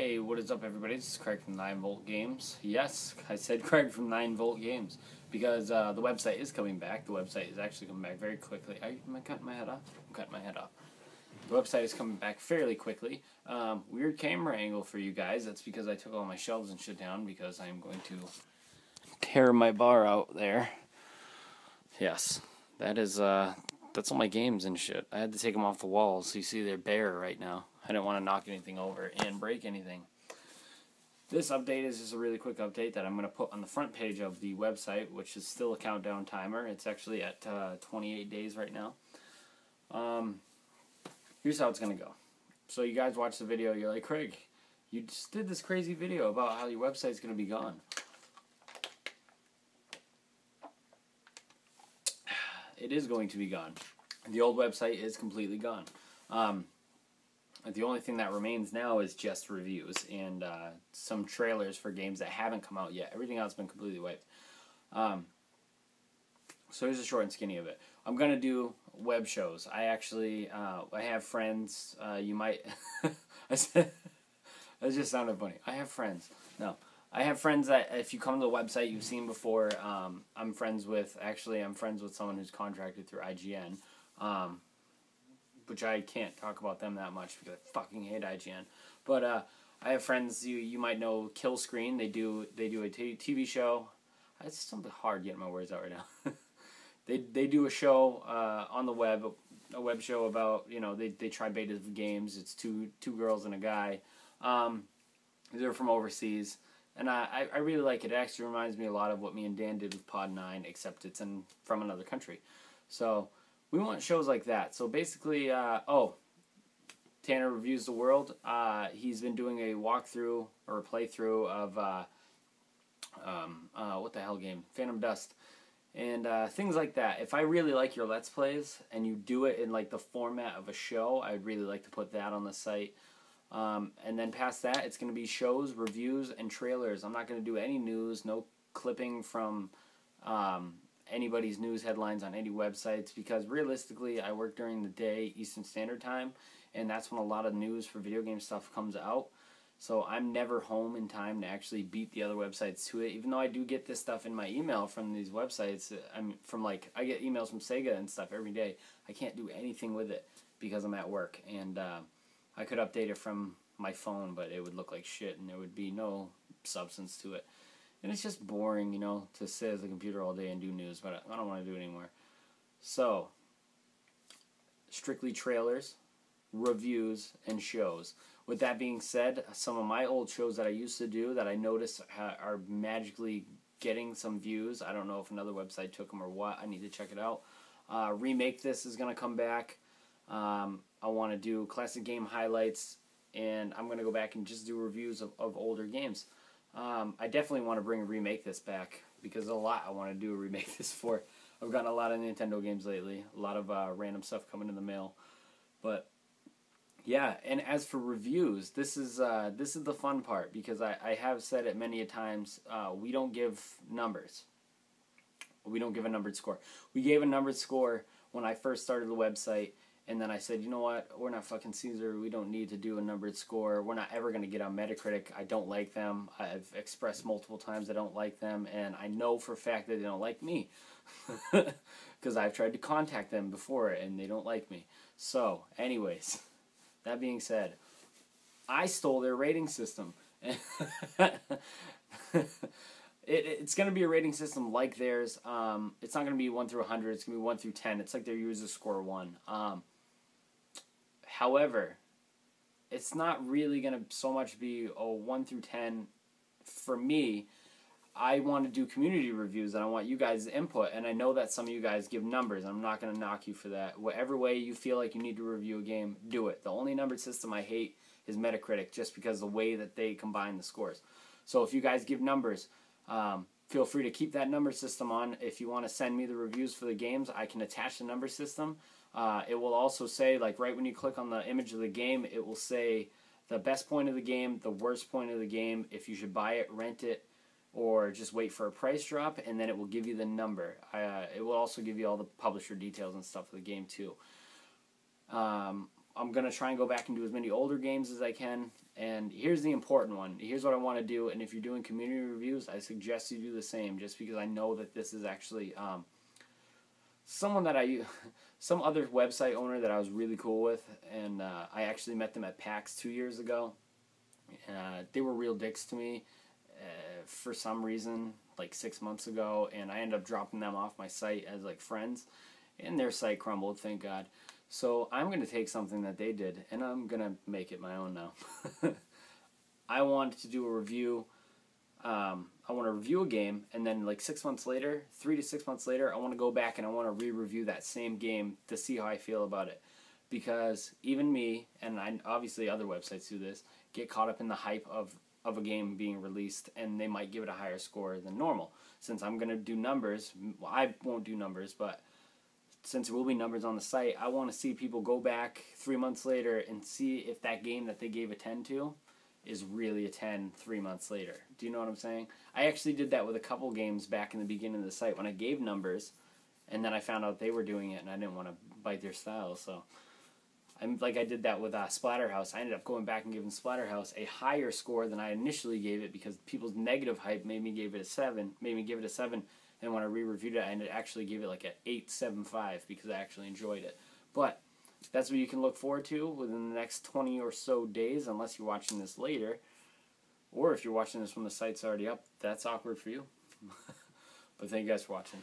Hey, what is up, everybody? This is Craig from 9V Games. Yes, I said Craig from 9V Games because the website is coming back. The website is actually coming back very quickly. Am I cutting my head off? I'm cutting my head off. The website is coming back fairly quickly. Weird camera angle for you guys. That's because I took all my shelves and shit down because I'm going to tear my bar out there. Yes, that's all my games and shit. I had to take them off the walls, so you see they're bare right now. I didn't want to knock anything over and break anything. This update is just a really quick update that I'm going to put on the front page of the website, which is still a countdown timer. It's actually at 28 days right now. Here's how it's going to go. So you guys watch the video, you're like, Craig, you just did this crazy video about how your website's going to be gone. It is going to be gone. The old website is completely gone. The only thing that remains now is just reviews and some trailers for games that haven't come out yet. Everything else has been completely wiped. So here's the short and skinny of it. I'm going to do web shows. I actually, I have friends, you might, that just sounded funny. I have friends. No. I have friends that if you come to the website you've seen before. I'm friends with someone who's contracted through IGN. Which I can't talk about them that much because I fucking hate IGN. But I have friends you might know, Killscreen. They do a TV show. It's something hard getting my words out right now. they do a show on the web, a web show about, you know, they try betas of games. It's two girls and a guy. They're from overseas. And I really like it. It actually reminds me a lot of what me and Dan did with Pod 9, except it's from another country. So we want shows like that. So basically, Tanner Reviews the World. He's been doing a walkthrough or a playthrough of what the hell game? Phantom Dust. And things like that. If I really like your Let's Plays and you do it in like the format of a show, I'd really like to put that on the site. And then past that, it's going to be shows, reviews, and trailers. I'm not going to do any news, no clipping from anybody's news headlines on any websites, because realistically I work during the day Eastern Standard Time, and that's when a lot of news for video game stuff comes out. So I'm never home in time to actually beat the other websites to it, even though I do get this stuff in my email from these websites. I get emails from Sega and stuff every day. I can't do anything with it because I'm at work, and I could update it from my phone, but it would look like shit and there would be no substance to it. And it's just boring, you know, to sit at the computer all day and do news, but I don't want to do it anymore. So, strictly trailers, reviews, and shows. With that being said, some of my old shows that I used to do that I noticed are magically getting some views. I don't know if another website took them or what. I need to check it out. Remake This is going to come back. I want to do classic game highlights, and I'm going to go back and just do reviews of older games. I definitely want to bring Remake This back, because there's a lot I want to do a Remake This for. I've gotten a lot of Nintendo games lately, a lot of random stuff coming in the mail. But yeah, and as for reviews, this is the fun part, because I have said it many a times. We don't give numbers. We don't give a numbered score. We gave a numbered score when I first started the website. And then I said, you know what, we're not fucking Caesar, we don't need to do a numbered score, we're not ever going to get on Metacritic, I don't like them, I've expressed multiple times I don't like them, and I know for a fact that they don't like me, because I've tried to contact them before, and they don't like me. So, anyways, that being said, I stole their rating system. It's going to be a rating system like theirs. It's not going to be 1 through 100, it's going to be 1 through 10, it's like their user score 1. However, it's not really going to so much be 1 through 10 for me. I want to do community reviews, and I want you guys' input, and I know that some of you guys give numbers. I'm not going to knock you for that. Whatever way you feel like you need to review a game, do it. The only numbered system I hate is Metacritic, just because of the way that they combine the scores. So if you guys give numbers, feel free to keep that number system on. If you want to send me the reviews for the games, I can attach the number system. It will also say, like right when you click on the image of the game, it will say the best point of the game, the worst point of the game, if you should buy it, rent it, or just wait for a price drop, and then it will give you the number. It will also give you all the publisher details and stuff of the game too. I'm going to try and go back and do as many older games as I can. And here's the important one. Here's what I want to do. And if you're doing community reviews, I suggest you do the same, just because I know that this is actually someone that some other website owner that I was really cool with. And I actually met them at PAX 2 years ago. They were real dicks to me for some reason, like 6 months ago. And I ended up dropping them off my site as like friends. And their site crumbled, thank God. So I'm going to take something that they did, and I'm going to make it my own now. I want to do a review. I want to review a game, and then like 6 months later, 3 to 6 months later, I want to go back and I want to re-review that same game to see how I feel about it. Because even me, and obviously other websites do this, get caught up in the hype of a game being released, and they might give it a higher score than normal. Since I'm going to do numbers, well, I won't do numbers, but since there will be numbers on the site, I want to see people go back 3 months later and see if that game that they gave a 10 to is really a 10 3 months later. Do you know what I'm saying? I actually did that with a couple games back in the beginning of the site when I gave numbers, and then I found out they were doing it, and I didn't want to bite their style. So I did that with Splatterhouse. I ended up going back and giving Splatterhouse a higher score than I initially gave it, because people's negative hype made me give it a 7, and when I re-reviewed it, I actually gave it like an 8.75 because I actually enjoyed it. But that's what you can look forward to within the next 20 or so days, unless you're watching this later. Or if you're watching this when the site's already up, that's awkward for you. But thank you guys for watching.